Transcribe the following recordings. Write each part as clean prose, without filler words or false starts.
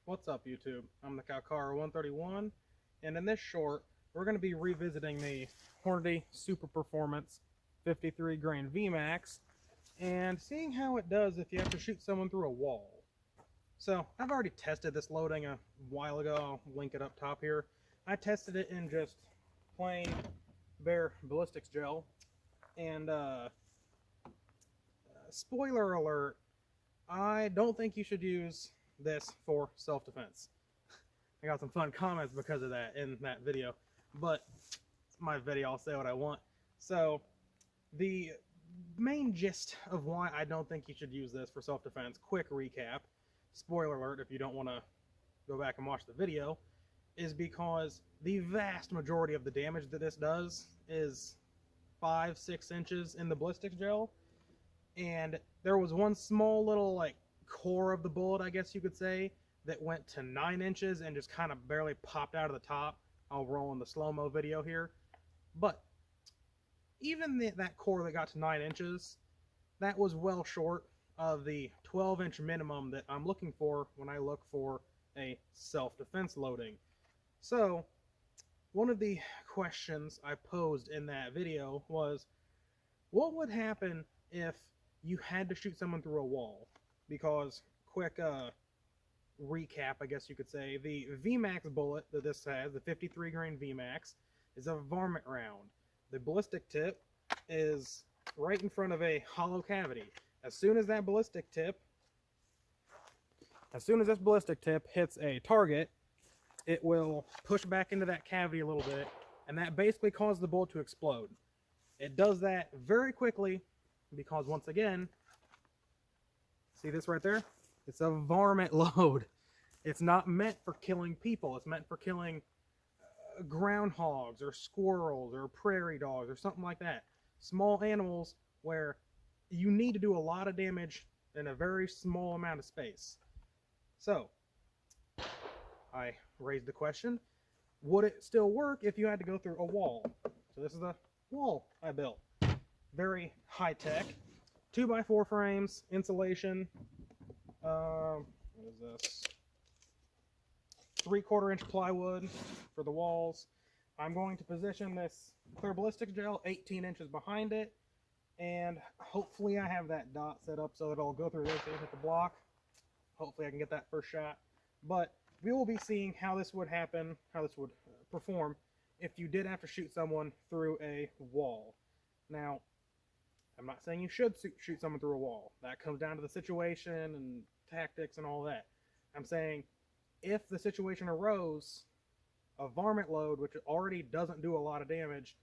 What's up, YouTube? I'm the Kalkara 131, and in this short, we're going to be revisiting the Hornady Super Performance 53 grain Vmax and seeing how it does if you have to shoot someone through a wall. So, I've already tested this loading a while ago. I'll link it up top here. I tested it in just plain bare ballistics gel, and spoiler alert, I don't think you should use this for self-defense. I got some fun comments because of that in that video, but it's my video, I'll say what I want. So the main gist of why I don't think you should use this for self-defense, quick recap, spoiler alert if you don't want to go back and watch the video, is because the vast majority of the damage that this does is 5-6 inches in the ballistics gel, and there was one small little like core of the bullet, I guess you could say, that went to 9 inches and just kind of barely popped out of the top. I'll roll in the slow-mo video here. But even that core that got to 9 inches, that was well short of the 12-inch minimum that I'm looking for when I look for a self-defense loading. So one of the questions I posed in that video was, what would happen if you had to shoot someone through a wall? Because, quick recap, I guess you could say, the Vmax bullet that this has, the 53 grain Vmax, is a varmint round. The ballistic tip is right in front of a hollow cavity. As soon as this ballistic tip hits a target, it will push back into that cavity a little bit, and that basically causes the bullet to explode. It does that very quickly because, once again, see this right there? It's a varmint load. It's not meant for killing people. It's meant for killing groundhogs or squirrels or prairie dogs or something like that. Small animals where you need to do a lot of damage in a very small amount of space. So, I raised the question, would it still work if you had to go through a wall? So this is the wall I built. Very high-tech. 2x4 frames, insulation, what is this? 3/4 inch plywood for the walls. I'm going to position this clear ballistics gel 18 inches behind it, and hopefully I have that dot set up so that it'll go through this and hit the block. Hopefully I can get that first shot. But we will be seeing how this would happen, how this would perform if you did have to shoot someone through a wall. Now, I'm not saying you should shoot someone through a wall. That comes down to the situation and tactics and all that. I'm saying if the situation arose, a varmint load, which already doesn't do a lot of damage,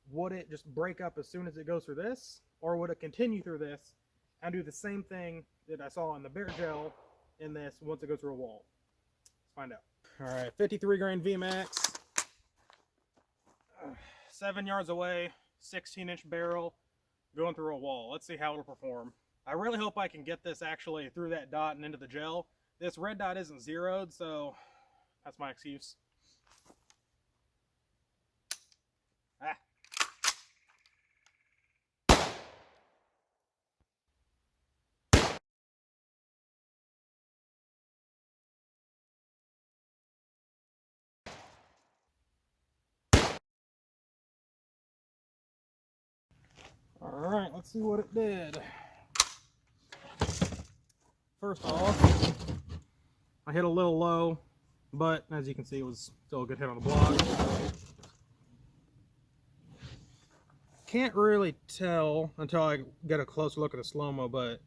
would it just break up as soon as it goes through this? Or would it continue through this and do the same thing that I saw in the bare gel in this once it goes through a wall? Let's find out. Alright, 53 grain Vmax. 7 yards away, 16-inch barrel, going through a wall. Let's see how it'll perform. I really hope I can get this actually through that dot and into the gel. This red dot isn't zeroed, so that's my excuse. Ah. Alright, let's see what it did. First off, I hit a little low, but as you can see, it was still a good hit on the block. Can't really tell until I get a closer look at the slow-mo, but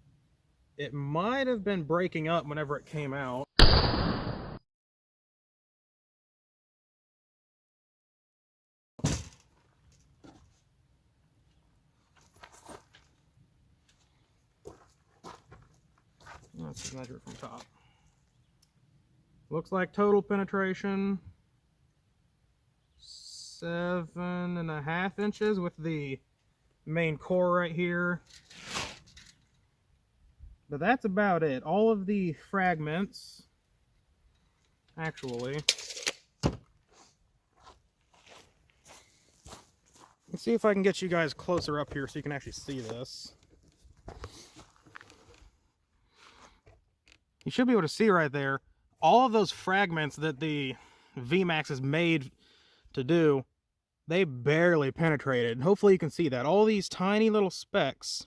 it might have been breaking up whenever it came out. Let's measure it from top. Looks like total penetration 7.5 inches with the main core right here. But that's about it. All of the fragments, actually, let's see if I can get you guys closer up here so you can actually see this. You should be able to see right there. all of those fragments that the Vmax is made to do, they barely penetrated. Hopefully you can see that. All these tiny little specks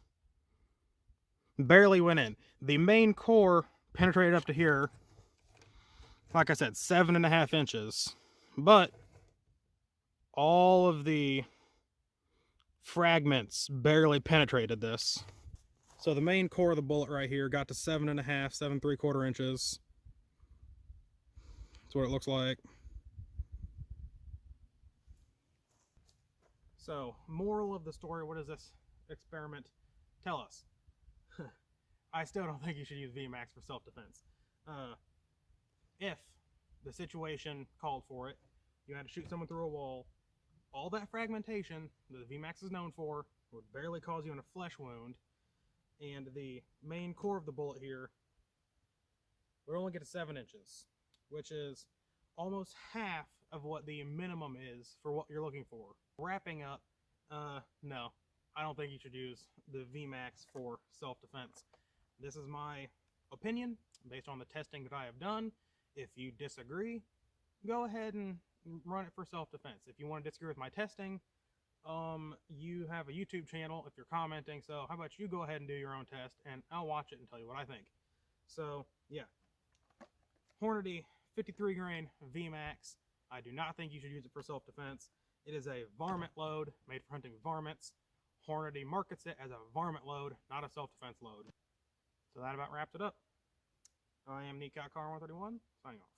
barely went in. The main core penetrated up to here, like I said, 7.5 inches. But all of the fragments barely penetrated this. So the main core of the bullet right here got to 7.5, 7.75 inches. That's what it looks like. So, moral of the story, what does this experiment tell us? I still don't think you should use Vmax for self-defense. If the situation called for it, you had to shoot someone through a wall, all that fragmentation that the Vmax is known for would barely cause you a flesh wound, and the main core of the bullet here would only get to 7 inches, which is almost half of what the minimum is for what you're looking for. Wrapping up, no, I don't think you should use the Vmax for self-defense. This is my opinion based on the testing that I have done. If you disagree, go ahead and run it for self-defense. If you want to disagree with my testing, you have a YouTube channel if you're commenting, so how about you go ahead and do your own test and I'll watch it and tell you what I think. So yeah, Hornady 53 grain Vmax. I do not think you should use it for self-defense. It is a varmint load made for hunting varmints. Hornady markets it as a varmint load, not a self-defense load. So that about wraps it up. I am Kalkara 131, signing off.